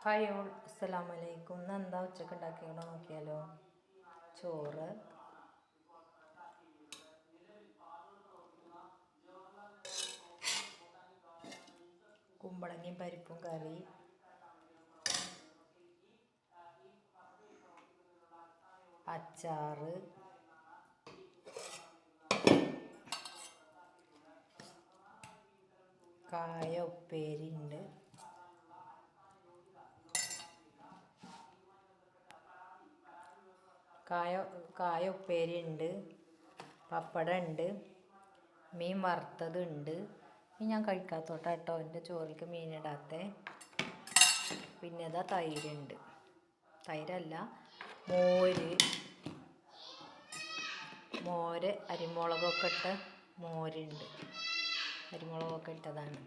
Hi all, അസ്സലാമു അലൈക്കും. ഇന്ന് എന്താ ഉച്ചക്ക് ഉണ്ടാക്കിയാലോ നോക്കിയാലോ. ചോറ്, കുമ്പളങ്ങയും പരിപ്പും കറി, അച്ചാറ്, കായ ഉപ്പേരി ഉണ്ട്, കായ ഉപ്പേരി ഉണ്ട്, പപ്പടം ഉണ്ട്, മീൻ വറുത്തത് ഉണ്ട്. ഇനി ഞാൻ കഴിക്കാത്തോട്ടെ കേട്ടോ, എൻ്റെ ചോറിലേക്ക് മീനിടാത്ത. പിന്നെ ഇതാ തൈരുണ്ട്, തൈരല്ല മോര് അരിമുളകൊക്കെ ഇട്ട മോരുണ്ട്, അരിമുളകൊക്കെ ഇട്ടതാണ്.